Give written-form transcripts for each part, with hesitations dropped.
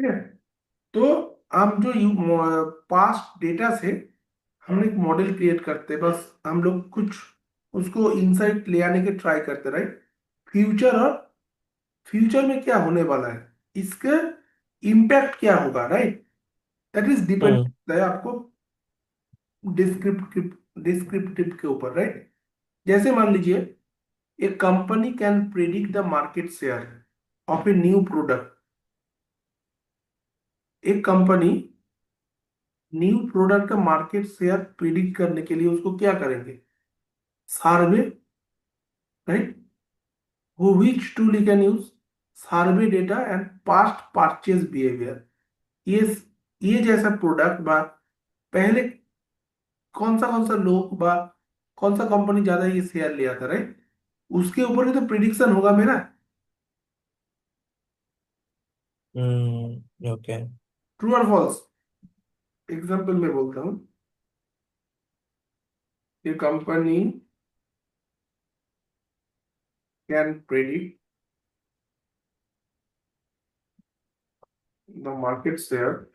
ठीक है। तो हम जो पास्ट डेटा से हम एक मॉडल क्रिएट करते हैं, बस हम लोग कुछ उसको इंसाइट ले आने के ट्राई करते, राइट। फ्यूचर और फ्यूचर में क्या होने वाला है, इसका इम्पैक्ट क्या होगा, राइट। दैट इज डिपेंड हम्म करता है आपको डिस्क्रिप्टिव डिस्क्रिप्टिव के ऊपर, राइट। जैसे मान लीजिए, एक company can predict the market share of a new product. एक कंपनी न्यू प्रोडक्ट का मार्केट शेयर प्रिडिक्ट करने के लिए उसको क्या करेंगे, survey, right. Which tool you can use, survey data and past purchase behaviour. ये ये जैसा प्रोडक्ट बा पहले कौन सा लोग बा कौन सा कंपनी ज्यादा ये शेयर लिया था, राइट। उसके ऊपर ही तो प्रिडिक्शन होगा मेरा। ओके। ट्रू और फॉल्स, एग्जांपल में बोलता हूँ। ये company can predict the market share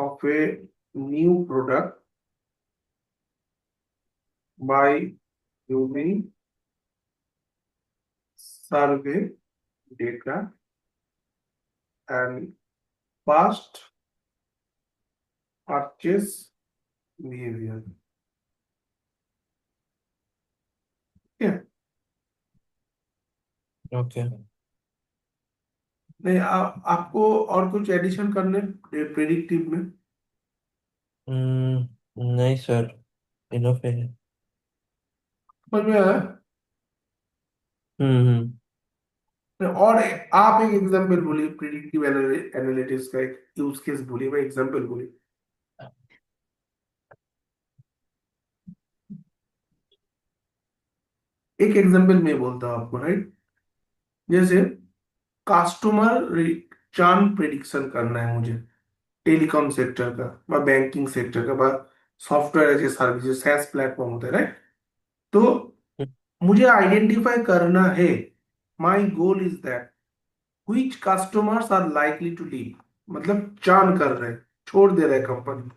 of a new product by using survey data and past purchase behavior। ठीक है। ओके। नहीं, आपको और कुछ एडिशन करने प्रेडिक्टिव में। नहीं सर, इनफ है। समझ में आया? हम्म। और आप एक एग्जांपल बोलिए, प्रिडिक्टिव एनालिटिक्स का एक यूज केस बोलिए, मैं एग्जांपल बोलिए। एक एग्जांपल मैं बोलता हूँ आपको, राइट। जैसे कस्टमर चर्न प्रिडिक्शन करना है मुझे, टेलीकॉम सेक्टर का, बैंकिंग सेक्टर का, software as a service, SaaS platform होता है, राइट। तो मुझे आइडेंटिफाई करना है, my goal is that which customers are likely to leave, मतलब चर्न कर रहे हैं, छोड़ दे रहे हैं कंपनी।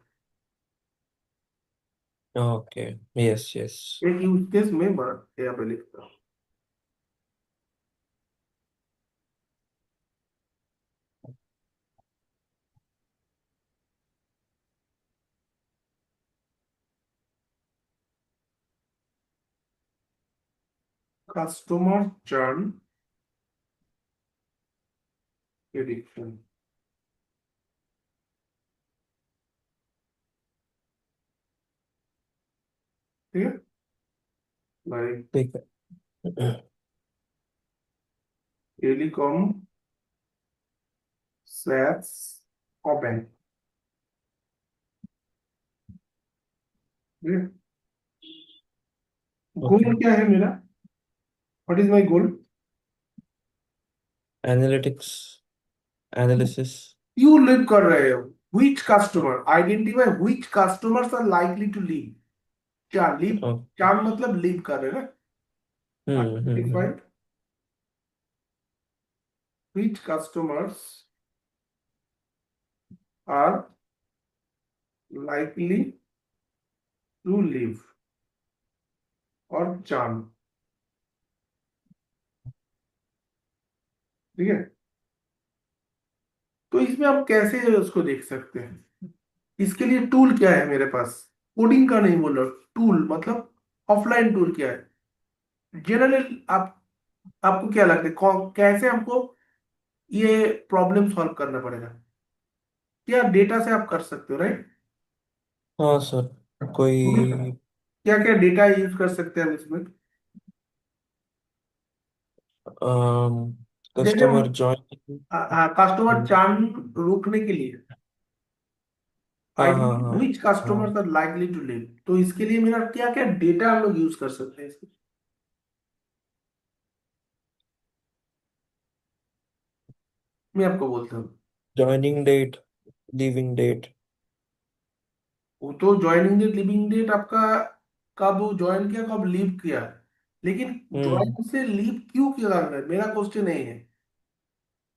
ओके। Yes yes. एक यूज केस में यहाँ पे लिखता हूँ। Customer churn prediction. ठीक है। लाइक ठीक है। टेलीकॉम, सैस और बैंक। ओके। गोल क्या है मेरा, what is my goal. Analytics, analysis. You leave कर रहे हो, which customer, identify which customers are likely to leave. क्या लीव, ओके। क्या मतलब लीव कर रहे हैं ना। Identify hmm. which customers are likely to leave और churn। ठीक है। तो इसमें आप कैसे उसको देख सकते हैं, इसके लिए टूल क्या है मेरे पास। कोडिंग का नहीं बोल रहा, टूल मतलब ऑफलाइन टूल क्या है, जनरल। आपको क्या लगता है, कैसे हमको ये प्रॉब्लम सॉल्व करना पड़ेगा, क्या डेटा से आप कर सकते हो, राइट। हाँ सर, कोई क्या क्या डेटा यूज कर सकते हैं हम इसमें। जैसे हम कस्टमर जॉइन। कस्टमर चार्न रोकने के लिए हाँ हाँ आइडेंटिफाई हाँ व्हिच कस्टमर्स हाँ। आर लाइकली टू लीव, तो इसके लिए मेरा क्या क्या डेटा हम लोग यूज कर सकते हैं इसमें। मैं आपको बोलता हूँ। Joining date, leaving date. वो तो ज्वाइनिंग डेट लिविंग डेट आपका, कब ज्वाइन किया कब लीव किया, लेकिन हम्म। ज्वाइन से लीव क्यों किया जा रहा है, मेरा क्वेश्चन नहीं है।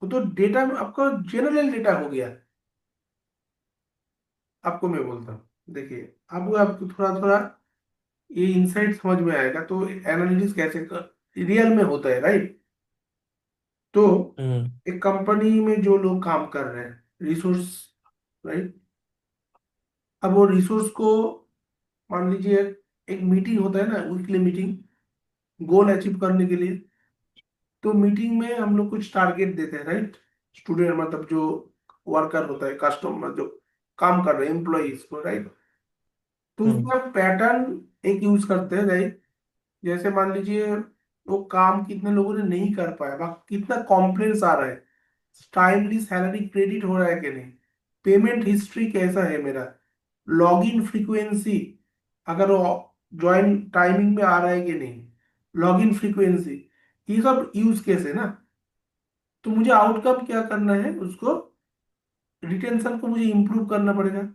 वो तो डेटा में आपका जनरल डेटा हो गया। आपको मैं बोलता हूँ, देखिए, अब आपको थोड़ा थोड़ा ये इंसाइट समझ में आएगा, तो एनालिटिक्स कैसे रियल में होता है, राइट। तो हम्म। एक कंपनी में जो लोग काम कर रहे हैं, रिसोर्स, राइट। अब वो रिसोर्स को, मान लीजिए एक मीटिंग होता है ना, वीकली मीटिंग, गोल अचीव करने के लिए। तो मीटिंग में हम लोग कुछ टारगेट देते हैं, राइट। स्टूडेंट मतलब जो वर्कर होता है, कस्टमर जो काम कर रहे हैं, एम्प्लॉइज को, राइट। तो हम्म। उसका पैटर्न एक यूज करते हैं, राइट। जैसे मान लीजिए वो काम कितने लोगों ने नहीं कर पाया, कितना कॉम्प्लेंस आ रहा है, टाइमली सैलरी क्रेडिट हो रहा है कि नहीं, पेमेंट हिस्ट्री कैसा है मेरा, लॉगिन फ्रीक्वेंसी, अगर वो ज्वाइन टाइमिंग में आ रहा है कि नहीं, लॉगिन फ्रीक्वेंसी, ये सब यूज केस है ना। तो मुझे आउटकम क्या करना है उसको, रिटेंशन को मुझे इंप्रूव करना पड़ेगा,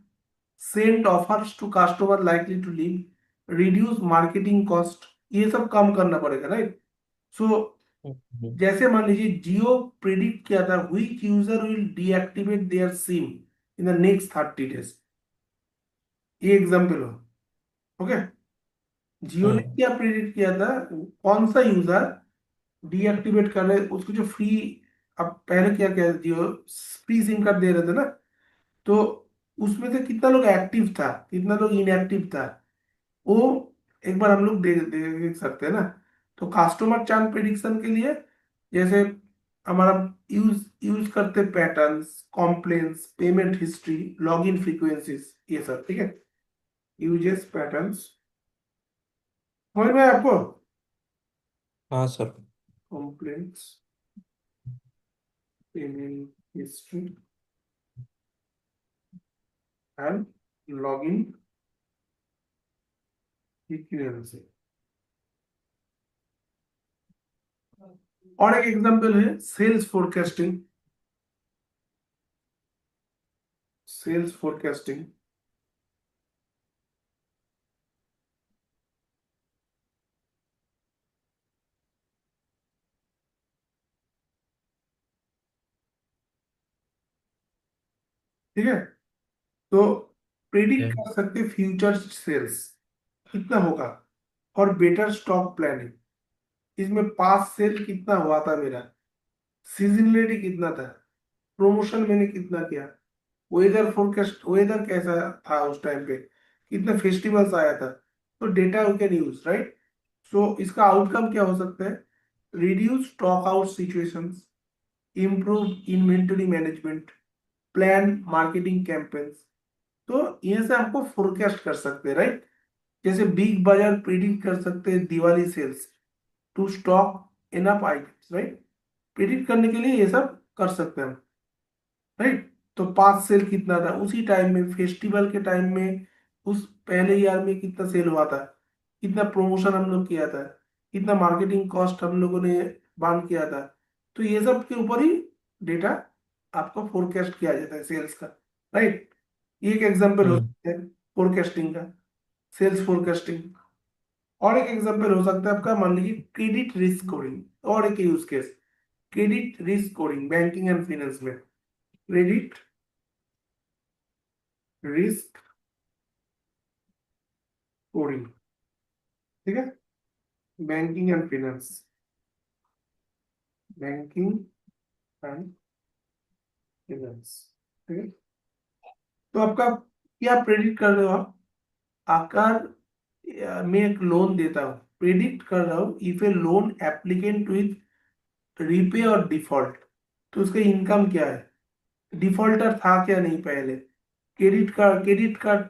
send offers to customer likely to leave, reduce marketing cost, ये सब काम करना पड़ेगा, राइट। सो हम्म। जैसे मान लीजिए जियो प्रिडिक्ट किया था which user will deactivate their SIM in the next 30 days, ये एग्जांपल हो, ओके। जियो ने हम्म। क्या प्रिडिक्ट किया था, कौन सा यूजर डीएक्टिवेट कर रहे, उसको जो फ्री, अब पहले क्या क्या जियो फ्री सिम कार्ड दे रहे थे ना, तो उसमें से कितना लोग एक्टिव था, कितना लोग इनएक्टिव था, वो एक बार हम लोग देख सकते हैं ना। तो कस्टमर चार्न प्रिडिक्शन के लिए, जैसे हमारा यूज यूज करते patterns, complaints, payment history, login frequencies, ये सब, ठीक है। यूजेस पैटर्न्स, समझ में आया आपको। हाँ sir. Complaints, payment history and login frequency. और एक एग्जांपल है सेल्स फोरकास्टिंग, सेल्स फोरकास्टिंग, ठीक है। तो प्रिडिक्ट है। कर सकते फ्यूचर सेल्स कितना होगा, और बेटर स्टॉक प्लानिंग, इसमें पास सेल कितना हुआ था मेरा, सीजनलिटी कितना था, प्रमोशन मैंने कितना किया, वेदर फोरकास्ट, वेदर कैसा था उस टाइम पे, कितने फेस्टिवल्स आया था। तो data we can use, right. So इसका आउटकम क्या हो सकता है, reduce stock out situations, improve inventory management, plan marketing campaigns. तो ये से हमको फोरकास्ट कर सकते हैं, राइट। जैसे बिग बाजार प्रिडिक्ट कर सकते हैं Diwali sales to stock enough items, right. Predict करने के लिए ये सब कर सकते हैं हम, राइट। तो पास सेल कितना था उसी टाइम में, फेस्टिवल के टाइम में, उस पहले ईयर में कितना सेल हुआ था, कितना प्रमोशन हम लोग किया था, कितना मार्केटिंग कॉस्ट हम लोगों ने बांध किया था। तो ये सब के ऊपर ही डेटा आपका फोरकास्ट किया जाता है सेल्स का, राइट। ये एक एग्जांपल हो हम्म। सकता है फोरकास्टिंग का, सेल्स फोरकास्टिंग। और एक एग्जांपल हो सकता है आपका, मान लीजिए क्रेडिट रिस्क स्कोरिंग, और एक use case, credit risk scoring banking and finance में, क्रेडिट रिस्क स्कोरिंग, ठीक है। Banking and finance, banking and finance, ठीक है। तो आपका क्या प्रेडिक्ट कर रहे हो आप, आकार, मैं एक लोन देता हूँ, प्रेडिक्ट कर रहा हूँ if A loan applicant with repay और डिफॉल्ट, तो उसका इनकम क्या है, डिफॉल्टर था क्या नहीं पहले, क्रेडिट कार्ड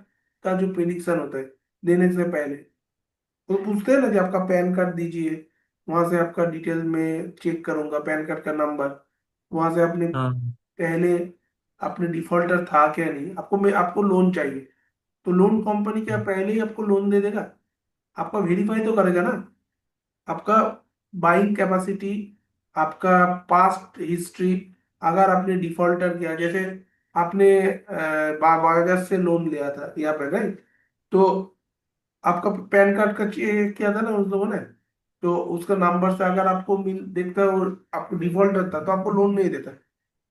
का जो प्रेडिक्शन होता है देने से पहले, तो पूछते हैं ना कि आपका पैन कार्ड दीजिए, वहां से आपका डिटेल में चेक करूंगा, पैन कार्ड का नंबर, वहां से आपने हाँ। पहले, आपने डिफॉल्टर था क्या नहीं, आपको लोन चाहिए, तो लोन कंपनी क्या पहले ही आपको लोन दे देगा, आपका वेरीफाई तो करेगा ना, आपका बाइंग कैपेसिटी, आपका पास्ट हिस्ट्री, अगर आपने डिफॉल्टर किया, जैसे आपने बजाज से लोन लिया था यहाँ पे, राइट। तो आपका पैन कार्ड का चेक किया था ना उन लोगों ने, तो उसका नंबर से अगर आपको मिल देखता है और आपको डिफॉल्ट रहता है तो आपको लोन नहीं देता।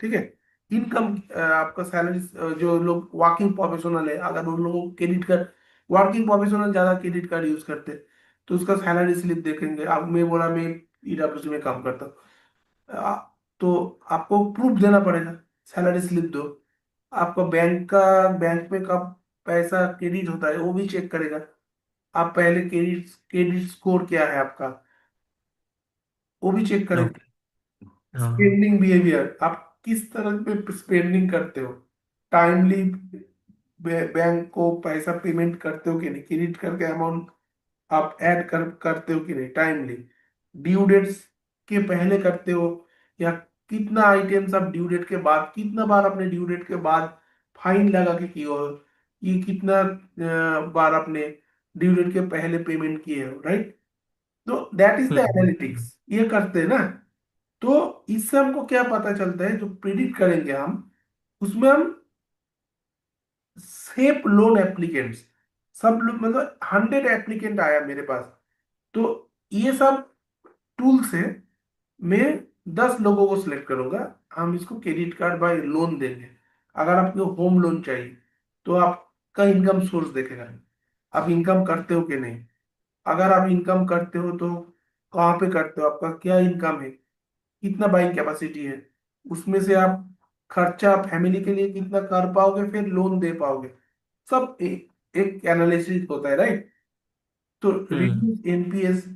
ठीक है। इनकम आपका सैलरी, जो लोग वर्किंग प्रोफेशनल है, अगर उन लोगों को क्रेडिट कार्ड, वर्किंग प्रोफेशनल ज्यादा क्रेडिट कार्ड यूज करते हैं, तो उसका सैलरी स्लिप देखेंगे। अब मैं बोला मैं ईडब्ल्यूसी में काम करता हूँ, आ, तो आपको प्रूफ देना पड़ेगा, सैलरी स्लिप दो। आपका बैंक में कब पैसा क्रेडिट होता है वो भी चेक करेगा। आप पहले क्रेडिट क्रेडिट स्कोर क्या है आपका, वो भी चेक करेगा। ओके। हाँ हाँ। स्पेंडिंग बिहेवियर, आप किस तरह पे स्पेंडिंग करते हो, टाइमली बैंक को पैसा पेमेंट करते हो कि नहीं, क्रेडिट करके अमाउंट आप ऐड करते हो कि नहीं टाइमली, ड्यू डेट्स के पहले करते हो, या कितना आइटम्स आप ड्यू डेट के बाद, कितना बार आपने ड्यू डेट के बाद फाइन लगा के किए हो, ये कितना बार आपने ड्यू डेट के पहले पेमेंट किए हो, राइट। तो that is the hmm analytics, ये करते हैं ना। तो इससे हमको क्या पता चलता है, जो प्रिडिक्ट करेंगे हम, उसमें हम सेफ लोन एप्लीकेंट्स, सब लोग मतलब 100 एप्लीकेंट आया मेरे पास, तो ये सब टूल से मैं 10 लोगों को सिलेक्ट करूंगा, हम इसको क्रेडिट कार्ड बाय लोन देंगे। अगर आपको होम लोन चाहिए तो आपका इनकम सोर्स देखेगा, आप इनकम करते हो कि नहीं। अगर आप इनकम करते हो तो कहाँ पे करते हो, आपका क्या इनकम है, कितना बाइंग कैपेसिटी है, उसमें से आप खर्चा फैमिली के लिए कितना कर पाओगे, फिर लोन दे पाओगे। सब एक एनालिसिस होता है, राइट। तो hmm reduce NPS,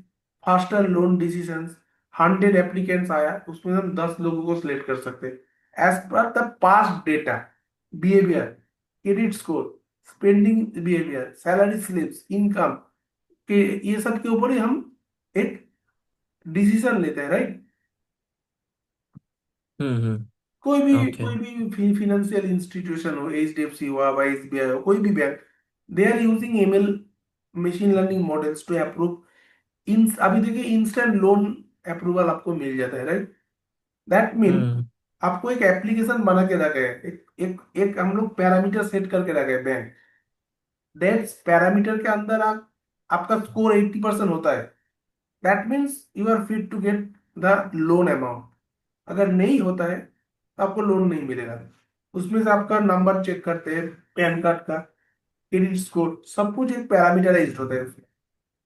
faster loan decisions, 100 applicants आया उसमें हम 10 लोगों को सिलेक्ट कर सकते हैं एज पर the past data, behaviour, credit score, spending behaviour, salary slips, income के, ये सब के ऊपर ही हम एक डिसीजन लेते हैं, राइट। कोई भी ओके। कोई भी फिनेंशियल इंस्टीट्यूशन हो, एचडीएफसी हुआ, एसबीआई हो, कोई भी bank, they are using ML, machine learning models to approve. इन अभी देखिए इंस्टेंट लोन अप्रूवल आपको मिल जाता है, राइट। दैट मीन हम्म आपको एक एप्लीकेशन बना के रखा है, एक हम लोग पैरामीटर सेट करके रखे हैं बैंक, दैट पैरामीटर के अंदर आप, आपका स्कोर 80% होता है, that means you are fit to get the loan amount. अगर नहीं होता है तो आपको लोन नहीं मिलेगा। उसमें से आपका नंबर चेक करते हैं, पैन कार्ड का, क्रेडिट स्कोर, सब कुछ एक पैरामीटराइज्ड होता है उसमें।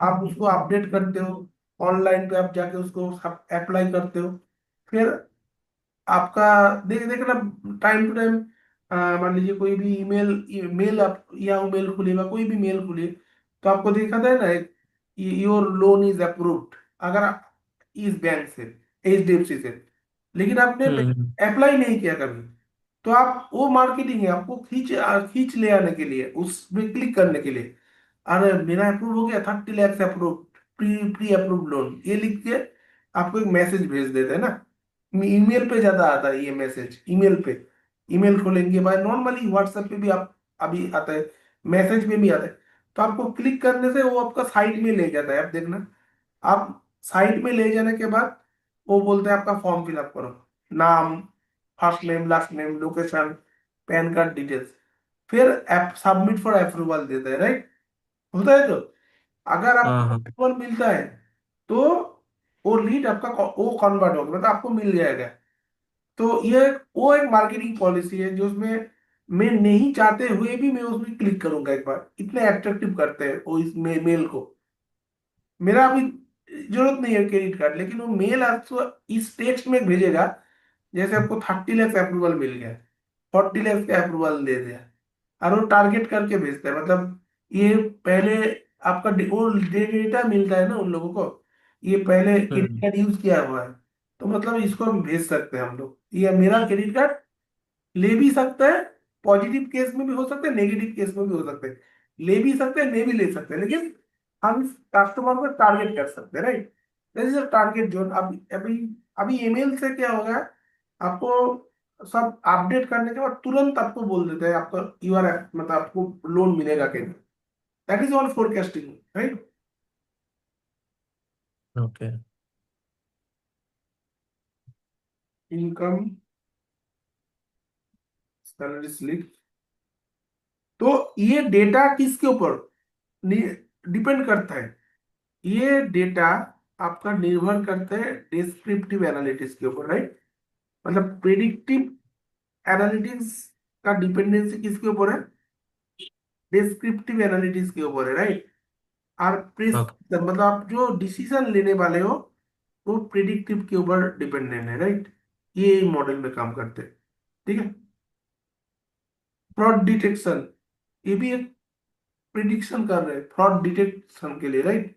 आप उसको अपडेट करते हो, ऑनलाइन पे आप जाके उसको अप्लाई करते हो। फिर आपका देखना, टाइम टू टाइम, मान लीजिए कोई भी ईमेल, मेल आप या मेल खुलेगा, कोई भी मेल खुले तो आपको दिखाता है ना, योर लोन इज अप्रूव्ड, अगर इस बैंक से, एचडीएफसी से, लेकिन आपने हम्म अप्लाई नहीं किया कभी, तो आप, वो मार्केटिंग है, आपको खींच ले आने के लिए, उसमें क्लिक करने के लिए, अरे मेरा अप्रूव हो गया, 30 lakh approve, pre pre approve loan, ये लिख के आपको एक मैसेज भेज देते हैं ना। ईमेल पे ज्यादा आता है ये मैसेज, ईमेल पे, ईमेल खोलेंगे भाई, नॉर्मली व्हाट्सएप पे भी आप अभी आता है, मैसेज में भी आता है। तो आपको क्लिक करने से वो आपका साइट में ले जाता है, आप देखना। आप साइट में ले जाने के बाद वो बोलते हैं आपका फॉर्म फिलअप करो, नाम, first name, last name, location, pan card details, फिर ऐप सबमिट फॉर अप्रूवल देता है, राइट। होता है। तो अगर आपको हाँ हाँ। अप्रूवल मिलता है तो वो लीड आपका वो कन्वर्ट होगा, मतलब आपको मिल जाएगा। तो ये वो एक मार्केटिंग पॉलिसी है जो उसमें मैं नहीं चाहते हुए भी मैं उसमें क्लिक करूंगा एक बार, इतने अट्रैक्टिव करते हैं वो इस मेल को। मेरा अभी जरूरत नहीं है क्रेडिट कार्ड, लेकिन वो मेल आपको इस टेक्स्ट में भेजेगा, जैसे आपको 30 लाख अप्रूवल मिल गया, 40 लाख का अप्रूवल दे दिया, और वो टारगेट करके भेजता है, मतलब ये पहले आपका वो डेटा मिलता है ना उन लोगों को, ये पहले क्रेडिट हम्म कार्ड यूज किया हुआ है, तो मतलब इसको हम भेज सकते हैं हम लोग, ये मेरा क्रेडिट कार्ड ले भी सकता है, पॉजिटिव केस में भी हो सकता है, नेगेटिव केस में भी हो सकता है, ले भी सकते हैं, नहीं भी ले सकते हैं, लेकिन हम कस्टमर को टारगेट कर सकते हैं, right. This is a target zone. अभी अभी अभी ईमेल से क्या होगा, आपको सब अपडेट करने के बाद तुरंत आपको बोल देते हैं आपका यू आर, मतलब आपको लोन मिलेगा कि नहीं। That is all forecasting, right. Okay. Income, salary slip, तो ये डेटा किसके ऊपर डिपेंड करता है, ये डेटा आपका निर्भर करता है डिस्क्रिप्टिव एनालिटिक्स के ऊपर, राइट। मतलब प्रिडिक्टिव एनालिटिक्स का डिपेंडेंसी किसके ऊपर है? डिस्क्रिप्टिव एनालिटिक्स के ऊपर है, राइट। और ओके। मतलब आप जो डिसीजन लेने वाले हो वो प्रिडिक्टिव के ऊपर डिपेंडेंट है, राइट। ये मॉडल में काम करते हैं, ठीक है। फ्रॉड डिटेक्शन, ये भी एक प्रिडिक्शन कर रहे हैं फ्रॉड डिटेक्शन के लिए, राइट।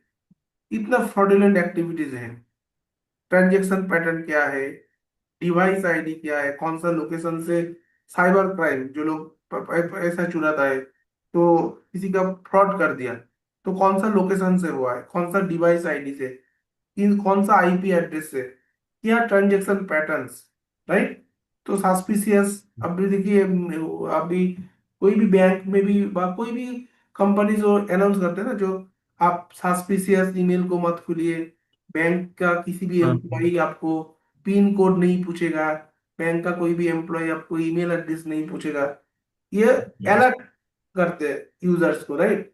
इतना फ्रॉडुलेंट एक्टिविटीज है, ट्रांजेक्शन पैटर्न क्या है, डिवाइस आईडी क्या है, कौन सा लोकेशन से साइबर क्राइम, जो लोग पैसा चुराता है तो किसी का फ्रॉड कर दिया, तो कौन सा लोकेशन से हुआ है, कौन सा डिवाइस आईडी से, इन कौन सा आईपी एड्रेस से, क्या ट्रांजेक्शन पैटर्न्स, राइट। तो सस्पिशियस, अभी देखिए अभी कोई भी बैंक में भी कोई भी कंपनी जो अनाउंस करते हैं ना, जो आप सस्पिशियस ईमेल को मत खुलिए, बैंक का किसी भी हाँ। एम्प्लॉय आपको पिन कोड नहीं पूछेगा, बैंक का कोई भी एम्प्लॉय आपको ईमेल एड्रेस नहीं पूछेगा, ये अलर्ट करते हैं यूजर्स को, राइट।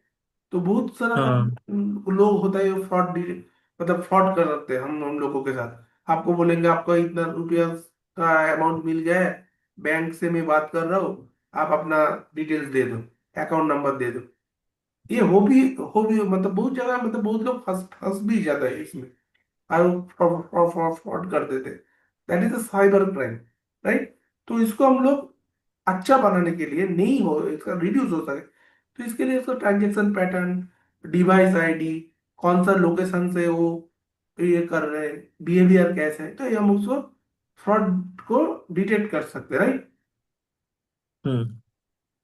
तो बहुत सारा हाँ। लोग होता है फ्रॉड, मतलब फ्रॉड कर सकते हैं हम लोगों के साथ। आपको बोलेंगे आपका इतना रुपया का अमाउंट मिल गया है, बैंक से मैं बात कर रहा हूँ, आप अपना डिटेल्स दे दो, अकाउंट नंबर दे दो। ये हो भी मतलब बहुत जगह, मतलब बहुत लोग फंस फंस भी जाता है इसमें, और फ्रॉड कर देते, that is a cyber crime, right. तो इसको हम लोग अच्छा बनाने के लिए, नहीं हो इसका रिड्यूस हो सके, तो इसके लिए इसको ट्रांजेक्शन पैटर्न, डिवाइस आईडी, कौन सा लोकेशन से वो ये कर रहे हैं, बिहेवियर कैसे है, तो ये हम उसको फ्रॉड को डिटेक्ट कर सकते हैं, राइट। हम्म।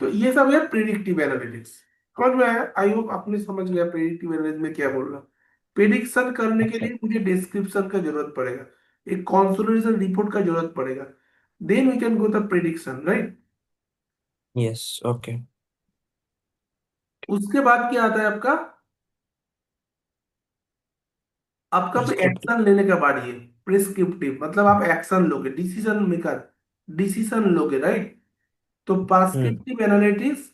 तो ये सब है प्रिडिक्टिव एनालिटिक्स। समझ में आया? आई होप आपने समझ लिया प्रिडिक्टिव एनालिटिक्स में क्या बोल रहा। प्रिडिक्शन करने के ओके। लिए मुझे डिस्क्रिप्शन का जरूरत पड़ेगा, एक कॉन्सोलिडेशन रिपोर्ट का जरूरत पड़ेगा, then we can go the prediction, right. Yes. Okay. उसके बाद क्या आता है आपका? आपका पे डिस्क्रिप्टिव। एक्शन लेने का बारी है। प्रिस्क्रिप्टिव मतलब आप एक्शन लोगे, डिसीजन मेकर, डिसीजन लोगे, राइट। तो हम्म। प्रिस्क्रिप्टिव एनालिटिक्स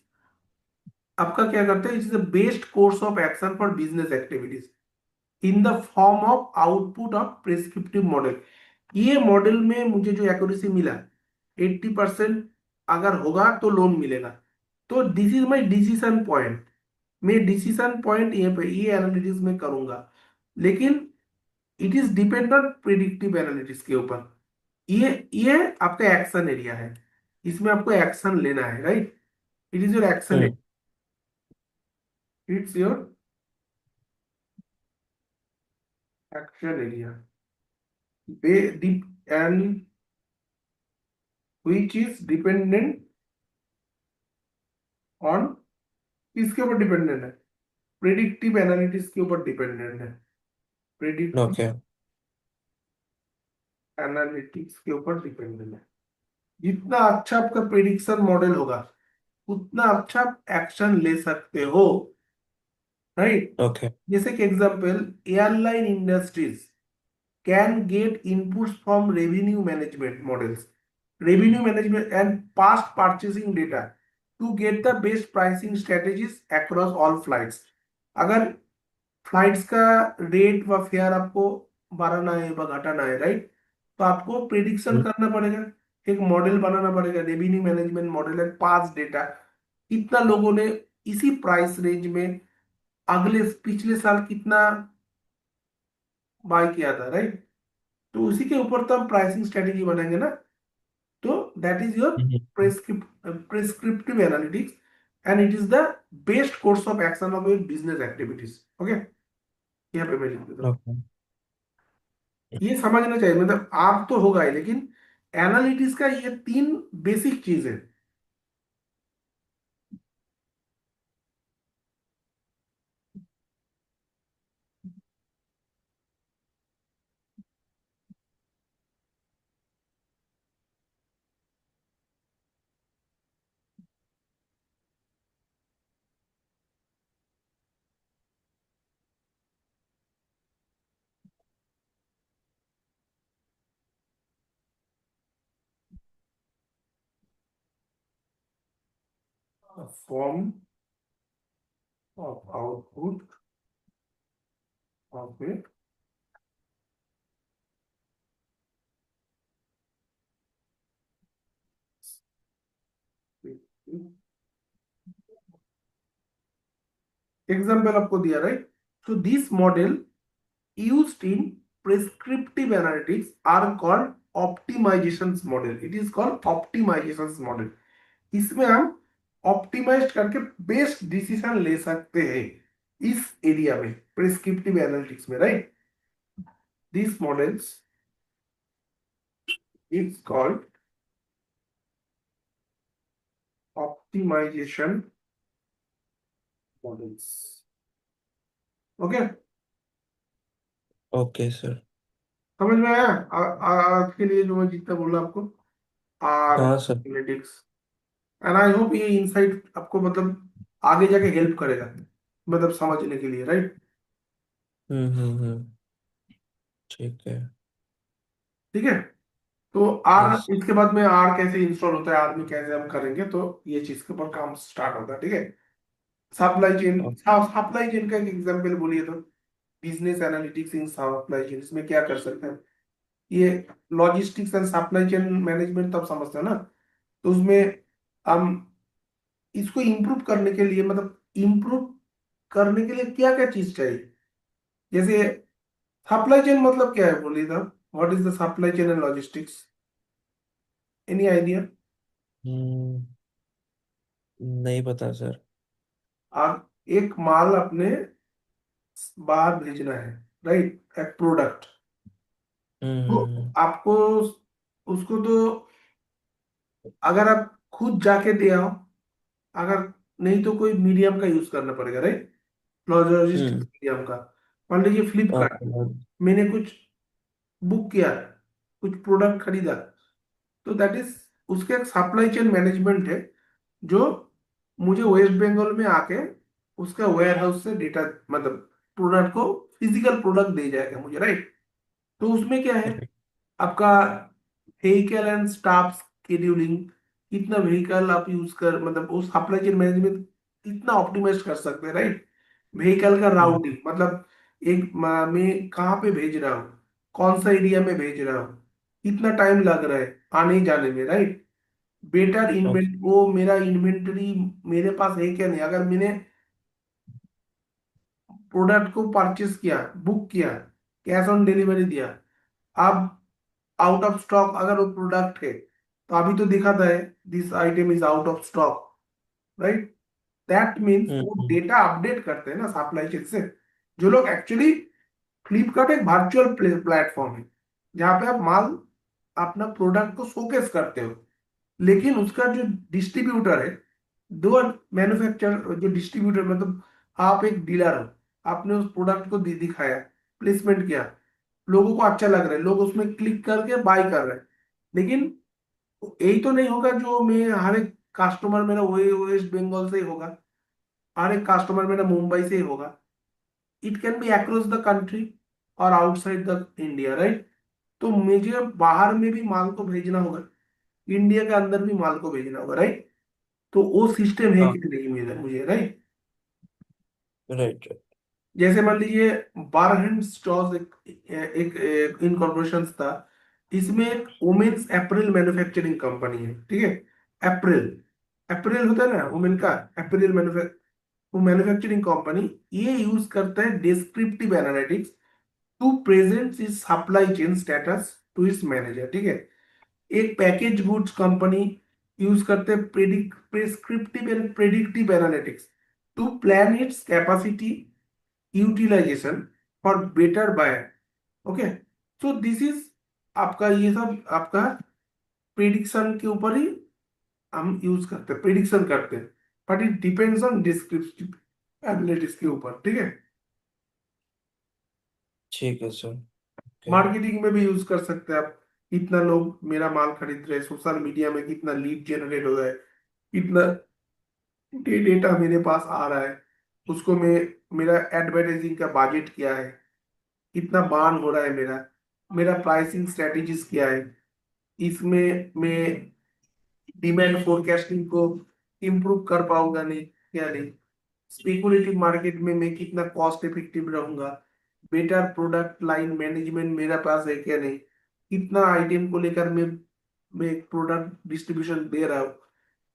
आपका क्या करते हैं, it is the best course of action for business activities in the form of output of prescriptive model. ये मॉडल में मुझे जो एक्यूरेसी मिला, 80% अगर होगा तो लोन मिलेगा। तो this is my decision point, मैं डिसीजन पॉइंट ये पे ये एनालिटिक्स में करूंगा, लेकिन it is depend on predictive analytics के ऊपर। ये आपका एक्शन एरिया है, इसमें आपको एक्शन लेना है, right. It is your action, hmm. It's your action area, and which is dependent on, किसके ऊपर डिपेंडेंट है? प्रिडिक्टिव एनालिटिक्स के ऊपर डिपेंडेंट है, प्रिडिक्टिव ओके। एनालिटिक्स के ऊपर डिपेंडेंट है। जितना अच्छा आपका प्रिडिक्शन मॉडल होगा, उतना अच्छा एक्शन ले सकते हो, राइट। ओके। जैसे कि example, airline industries can get inputs from revenue management models, revenue management and past purchasing data to get the best pricing strategies across all flights। अगर फ्लाइट्स का रेट व फेयर आपको बढ़ाना है व घटाना है, राइट, तो आपको प्रिडिक्शन करना पड़ेगा, एक मॉडल बनाना पड़ेगा, रेवेन्यू मैनेजमेंट मॉडल है, पास डेटा, कितना लोगों ने इसी प्राइस रेंज में अगले पिछले साल कितना बाय किया था, राइट। तो उसी के ऊपर तो हम प्राइसिंग स्ट्रेटेजी बनाएंगे ना। तो that is your prescriptive analytics and it is the best course of action of your business activities, okay. यहाँ पे मैं लिख देता हूँ। ओके। ये समझना चाहिए, मतलब आप तो होगा ही, लेकिन एनालिटिक्स का ये तीन बेसिक चीज है। Form of output of a example आपको दिया, right? So this model used in prescriptive analytics are called optimizations model. It is called optimizations model. इसमें हम ऑप्टिमाइज करके बेस्ट डिसीजन ले सकते हैं इस एरिया में, प्रिस्क्रिप्टिव एनालिटिक्स में, right? This models is called optimisation models. Okay, okay sir. समझ में आया? आज के लिए जो मैं जितना बोला आपको, आर हाँ sir. Analytics, and I hope ये इंसाइट आपको मतलब आगे जाके हेल्प करेगा, मतलब समझने के लिए, राइट? हम्म। ठीक है। ठीक है। तो आर, यस। इसके बाद में आर कैसे इंस्टॉल होता है, आर में कैसे हम करेंगे, तो ये चीज के ऊपर काम स्टार्ट होता है, ठीक है? सप्लाई चेन, सप्लाई चेन का एक एग्जांपल बोलिए तो, business analytics in supply chain, इसमें क्या कर सकते हैं? ये logistics and supply chain management तब समझते हैं ना, तो उसमें हम इसको इम्प्रूव करने के लिए, मतलब इम्प्रूव करने के लिए क्या क्या चीज चाहिए? जैसे सप्लाई चेन मतलब क्या है, बोलिए तो, what is the supply chain and logistics? Any idea? Hmm, नहीं पता सर। आप एक माल अपने बाहर भेजना है, राइट, एक प्रोडक्ट, तो हम्म। आपको उसको तो, अगर आप खुद जाके दे आओ, अगर नहीं तो कोई मीडियम का यूज करना पड़ेगा, राइट? लॉजिस्टिक्स हम्म। मीडियम का। मान लीजिए फ्लिपकार्ट, ओके। मैंने कुछ बुक किया, कुछ प्रोडक्ट खरीदा, तो दैट इज, उसके एक सप्लाई चेन मैनेजमेंट है, जो मुझे वेस्ट बंगाल में आके उसका वेयर हाउस से डेटा, मतलब प्रोडक्ट को, फिजिकल प्रोडक्ट दे जाएगा मुझे, राइट? तो उसमें क्या है, आपका व्हीकल एंड स्टाफ शेड्यूलिंग, कितना व्हीकल आप यूज कर, मतलब उस सप्लाई चेन मैनेजमेंट कितना ऑप्टिमाइज कर सकते हैं, राइट? व्हीकल का हम्म। राउटिंग, मतलब एक मैं कहाँ पे भेज रहा हूँ, कौन सा एरिया में भेज रहा हूँ, कितना टाइम लग रहा है आने जाने में, राइट? Better okay. इन्वेंट, वो मेरा इन्वेंटरी मेरे पास है क्या नहीं, अगर मैंने प्रोडक्ट को परचेस किया, बुक किया, कैश ऑन डिलीवरी दिया, अब आउट ऑफ स्टॉक अगर वो प्रोडक्ट है, तो अभी तो दिखाता है this item is out of stock, right? That means वो हम्म। डेटा अपडेट करते हैं ना सप्लाई चेन से, जो लोग एक्चुअली, फ्लिपकार्ट एक वर्चुअल प्लेटफॉर्म है जहाँ पे आप माल, अपना प्रोडक्ट को शोकेस करते हो, लेकिन उसका जो डिस्ट्रीब्यूटर है, दो मैन्युफैक्चर, जो डिस्ट्रीब्यूटर, मतलब आप एक डीलर हो, आपने उस प्रोडक्ट को दिखाया, प्लेसमेंट किया, लोगों को अच्छा लग रहा है, लोग उसमें क्लिक करके बाय कर रहे हैं, लेकिन यही तो नहीं होगा जो मैं, हर एक कस्टमर मेरा वही वेस्ट बंगाल से ही होगा, हर एक कस्टमर मेरा मुंबई से ही होगा, it can be across the country और आउटसाइड द इंडिया, राइट? तो मुझे बाहर में भी माल को भेजना होगा, इंडिया के अंदर भी माल को भेजना होगा, राइट? तो वो सिस्टम है हाँ। कि नहीं मुझे मुझे, राइट? Right right. जैसे मान लीजिए बारहन स्टॉर्स एक इनकॉर्पोरेशन था, इसमें एक वुमेन्स अप्रैल मैन्युफैक्चरिंग कंपनी है, ठीक है? अप्रैल, अप्रैल होता है ना वुमेन का, अप्रैल वो मैन्युफैक्चरिंग कंपनी, ये यूज करता है descriptive analytics to present is supply chain status to its manager, ठीक है? एक पैकेज गुड्स कंपनी यूज करते हैं prescriptive and predictive analytics to plan its capacity utilisation for better buyer. Okay, so this is, आपका ये सब आपका prediction के ऊपर ही हम यूज करते हैं, प्रिडिक्शन करते हैं, but it depends on descriptive analytics के ऊपर, ठीक है? ठीक है सर। ओके। मार्केटिंग में भी यूज कर सकते हैं आप, कितना लोग मेरा माल खरीद रहे हैं, सोशल मीडिया में कितना लीड जनरेट हो रहा है, कितना डेटा मेरे पास आ रहा है, उसको मैं, मेरा एडवर्टाइजिंग का बजट क्या है, कितना बार्न हो रहा है मेरा, मेरा प्राइसिंग स्ट्रेटेजीज क्या है, इसमें मैं डिमांड फोरकास्टिंग को इम्प्रूव कर पाऊंगा नहीं, क्या नहीं, स्पेकुलेटिव मार्केट में मैं कितना कॉस्ट इफेक्टिव रहूंगा, बेटर प्रोडक्ट लाइन मैनेजमेंट मेरा पास है क्या नहीं, कितना आइटम को लेकर मैं प्रोडक्ट डिस्ट्रीब्यूशन दे रहा हूँ,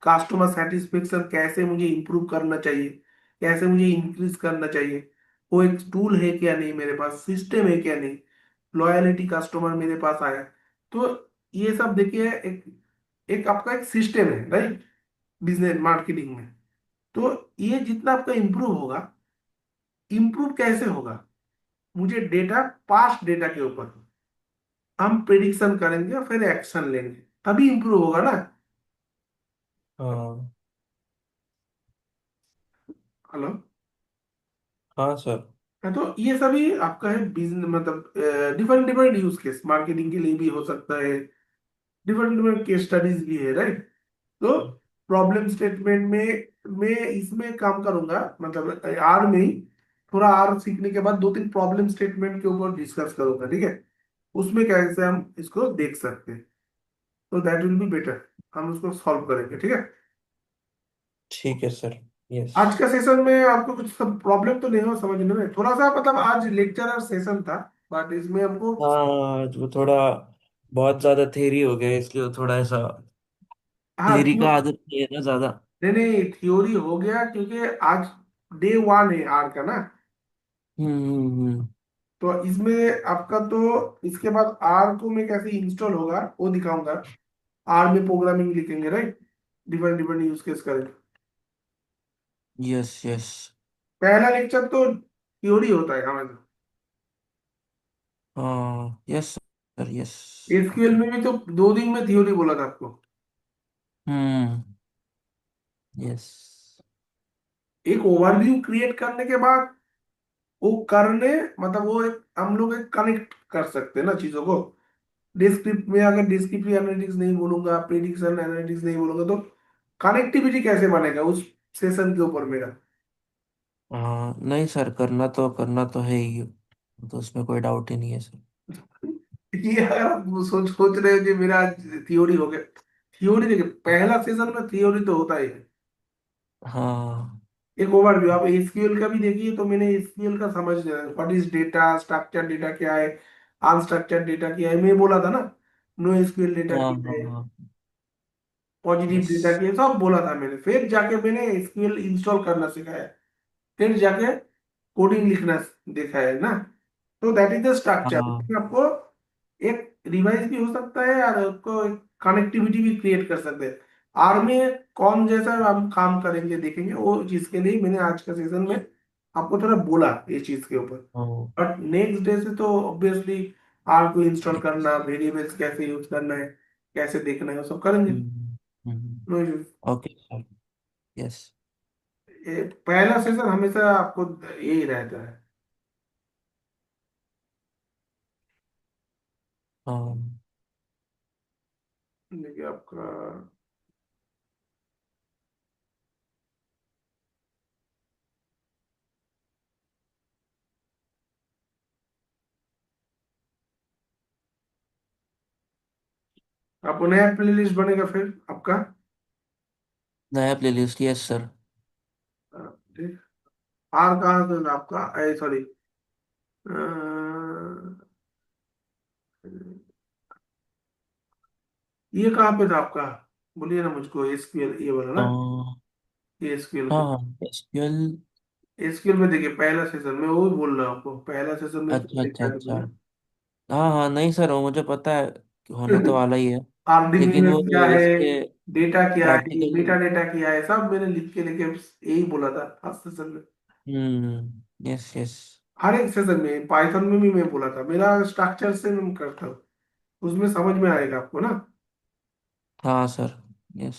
कस्टमर सेटिस्फेक्शन कैसे मुझे इंप्रूव करना चाहिए, कैसे मुझे इंक्रीज करना चाहिए, वो एक टूल है क्या नहीं मेरे पास, सिस्टम है क्या नहीं, लॉयलिटी कस्टमर मेरे पास आया। तो ये सब देखिए एक एक आपका एक सिस्टम है, राइट, बिजनेस मार्केटिंग में। तो ये जितना आपका इम्प्रूव होगा, इम्प्रूव कैसे होगा, मुझे डेटा, पास्ट डेटा के ऊपर हम प्रिडिक्शन करेंगे और फिर एक्शन लेंगे, तभी इम्प्रूव होगा ना। हाँ। हेलो। हाँ सर। हाँ, तो ये सभी आपका है बिजनेस, मतलब different different use case marketing के लिए भी हो सकता है, डिफरेंट डिफरेंट केस स्टडीज भी है, राइट। तो प्रॉब्लम स्टेटमेंट में मैं इसमें काम करूंगा, मतलब आर में ही, थोड़ा आर सीखने के बाद दो तीन प्रॉब्लम स्टेटमेंट के ऊपर डिस्कस करूंगा, ठीक है। उसमें कैसे हम इसको देख सकते हैं, तो दैट विल बी बेटर, हम उसको सॉल्व करेंगे, ठीक है। ठीक है सर। यस। आज का सेशन में आपको कुछ सब प्रॉब्लम तो नहीं हो समझने में, थोड़ा सा मतलब आज लेक्चर और सेशन था, बट इसमें हमको, हाँ वो थोड़ा बहुत ज्यादा थेरी हो गया, इसलिए वो थोड़ा ऐसा हाँ थेरी का आदत नहीं है ना ज्यादा। नहीं नहीं, थ्योरी हो गया क्योंकि आज डे वन है आर का ना। हम्म। तो इसमें आपका तो, इसके बाद आर को मैं कैसे इंस्टॉल होगा वो दिखाऊंगा। आर में प्रोग्रामिंग लिखेंगे, right, different different use case करेंगे। Yes yes. पहला लेक्चर तो थ्योरी होता है हमारा। हाँ yes sir yes. SQL okay. में भी तो 2 दिन में थ्योरी बोला था आपको। हम्म। यस। एक ओवरव्यू क्रिएट करने के बाद वो करने, मतलब वो एक हम लोग एक कनेक्ट कर सकते हैं ना चीजों को। डिस्क्रिप्ट में अगर डिस्क्रिप्टिव एनालिटिक्स नहीं बोलूंगा, प्रिडिक्शन एनालिटिक्स नहीं बोलूंगा, तो कनेक्टिविटी कैसे बनेगा उस सेशन के ऊपर मेरा। हाँ नहीं सर, करना तो है ही, तो उसमें कोई डाउट ही नहीं है सर। ये अगर आप सोच सोच रहे हो कि मेरा थियोरी हो गया, थियोरी देखिए पहला सेशन में थियोरी तो होता ही है। हाँ एक ओवरव्यू, आप एसक्यूएल का भी देखिए, तो मैंने एसक्यूएल का समझ लिया, what is data, structure data क्या है, अनस्ट्रक्चर्ड डेटा क्या है, मैं बोला था ना, नो एसक्यूएल डेटा हाँ क्या हाँ है, हाँ। Positive yes. डेटा क्या है, सब बोला था मैंने। फिर जाके मैंने एसक्यूएल इंस्टॉल करना सिखाया, फिर जाके कोडिंग लिखना देखा है ना। तो दैट इज द हाँ। स्ट्रक्चर। आपको एक रिवाइज भी हो सकता है और आपको एक कनेक्टिविटी भी क्रिएट कर सकते हैं। आर में कौन जैसा हम काम करेंगे देखेंगे, वो चीज के लिए मैंने आज का सेशन में आपको थोड़ा बोला ये चीज के ऊपर। ओ। बट नेक्स्ट डे से तो ऑब्वियसली आर को इंस्टॉल करना, वेरिएबल्स कैसे यूज करना है, कैसे देखना है, वो सब करेंगे। No issues. Okay sir. Yes. पहला सेशन हमेशा आपको यही रहता है। हाँ। देखिए आपका, आपको नया प्लेलिस्ट बनेगा फिर आपका। नया प्लेलिस्ट, यस सर। ठीक। आर कहाँ से आपका, सॉरी, ये कहाँ पे था आपका, बोलिए ना मुझको, एसक्यूएल ये वाला ना, हाँ ये एसक्यूएल हाँ को। हाँ, एसक्यूएल। एसक्यूएल में देखिए पहला सेशन में वो बोल रहा हूँ आपको, पहला सेशन में अच्छा इसको अच्छा देखा है अच्छा। तुमने। हाँ हाँ, नहीं सर वो मुझे पता है कि होने तो वाला ही है। लेकिन आरडीबीएमएस वो क्या है, इसके डेटा क्या है, प्रैक्टिकल। मेटा डेटा क्या है, सब मैंने लिख के लेके यही बोला था फर्स्ट सेशन में। Yes yes. हर एक सेशन में पाइथन में भी मैं बोला था, मेरा स्ट्रक्चर से मैं करता हूँ, उसमें समझ में आएगा आपको ना। हाँ सर। यस।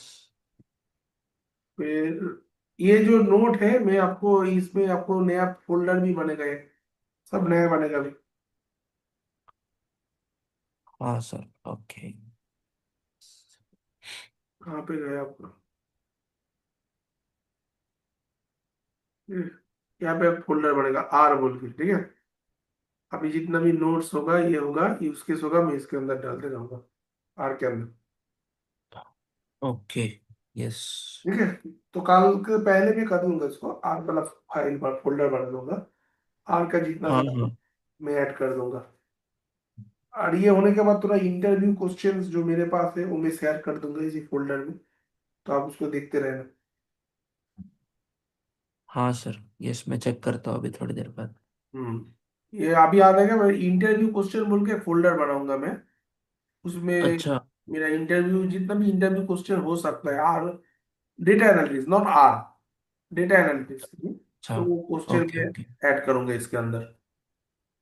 फिर ये जो नोट है, मैं आपको इसमें आपको नया फोल्डर भी बनेगा, ये सब नया बनेगा भी। हाँ सर। ओके। कहाँ पे गया आपका, ये- यहाँ पे फोल्डर बनेगा आर बोल के, ठीक है। अभी जितना भी नोट्स होगा, ये होगा, यूज केस होगा, मैं इसके अंदर डालते जाऊंगा, आर के अंदर। ओके। यस। ठीक है, तो कल के पहले मैं कर दूंगा इसको, आर वाला फाइल पर फोल्डर बना दूंगा, आर का जितना हाँ सारा हाँ मैं ऐड कर दूंगा। और ये होने के बाद थोड़ा इंटरव्यू क्वेश्चंस जो मेरे पास है वो मैं शेयर कर दूंगा इसी फोल्डर में, तो आप उसको देखते रहना। हाँ सर, यस मैं चेक करता हूँ अभी थोड़ी देर बाद। ये अभी याद है क्या, मैं इंटरव्यू क्वेश्चन बोल के फोल्डर बनाऊंगा मैं, उसमें अच्छा। मेरा इंटरव्यू जितना भी इंटरव्यू क्वेश्चन हो सकता है, R data analytics not R, data analytics, अच्छा। तो वो क्वेश्चन ओके में ओके। ऐड करूंगा इसके अंदर।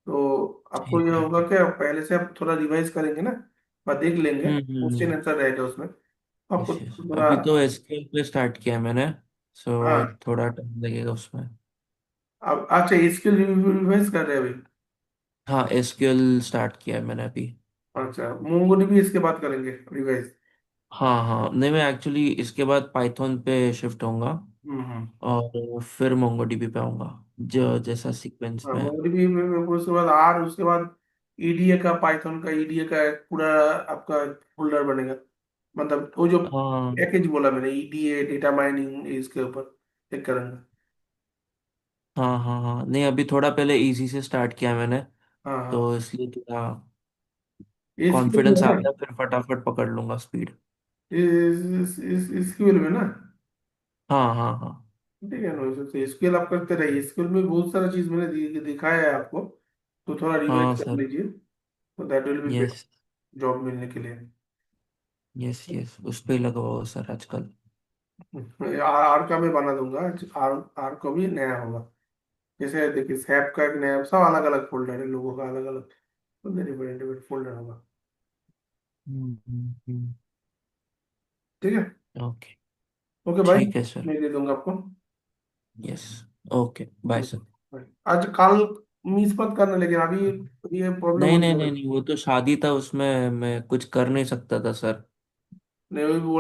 तो आपको ठीक ये है होगा ठीक। क्या, पहले से आप थोड़ा रिवाइज करेंगे ना, और देख लेंगे क्वेश्चन हम्म। आंसर रहेगा उसमें, तो आपको यस यस, थोड़ा। अभी तो एसक्यूएल पे स्टार्ट किया है मैंने, सो हाँ, थोड़ा टाइम लगेगा उसमें। अब अच्छा स्किल रिवाइज कर रहे हैं अभी। हाँ एसक्यूएल स्टार्ट किया है मैंने अभी। अच्छा, मोंगोडीबी इसके बाद करेंगे रिवाइज। हाँ हाँ, नहीं मैं एक्चुअली इसके बाद पाइथन पे शिफ्ट होऊंगा, हम्म। और फिर मोंगोडीबी पे आऊंगा, जो हम्म। जैसा सीक्वेंस हाँ, में है। मोंगोडीबी में उसके बाद आर, उसके बाद ईडीए का, पाइथन का ईडीए का एक पूरा आपका फोल्डर बनेगा, मतलब वो जो हाँ पैकेज बोला मैंने, ईडीए डेटा माइनिंग, इसके ऊपर चेक करेंगे। हाँ हाँ हाँ, नहीं अभी थोड़ा पहले इजी से स्टार्ट किया है मैंने, हाँ हाँ, तो इसलिए थोड़ा एसक्यूएल कॉन्फिडेंस में आ ना, गया, फिर फटाफट पकड़ लूंगा स्पीड। एसक्यूएल में ना, हाँ हाँ हाँ। ठीक है ना, एसक्यूएल आप करते रहिए, एसक्यूएल में बहुत सारा चीज मैंने दिखाया है आपको, तो थोड़ा रिवाइज हाँ कर सर। लीजिए, तो that will be yes. Best job मिलने के लिए। यस यस, उस पे ही लगा हुआ हूँ सर आजकल। आर का मैं बना दूंगा, आर, आर को भी नया होगा, जैसे देखिए सैप का एक नया, सब अलग अलग फोल्डर है, लोगों का अलग अलग, तो इंडिविजुअल फोल्डर होगा। हम्म। ठीक है। ओके। ओके भाई, ठीक है सर। मैं दे दूंगा आपको। यस। Okay bye sir. आज कल मिस मत करना, लेकिन अभी ये प्रॉब्लम नहीं हो नहीं नहीं जाएगा। नहीं, वो तो शादी था उसमें मैं कुछ कर नहीं सकता था सर। नहीं, वही बोला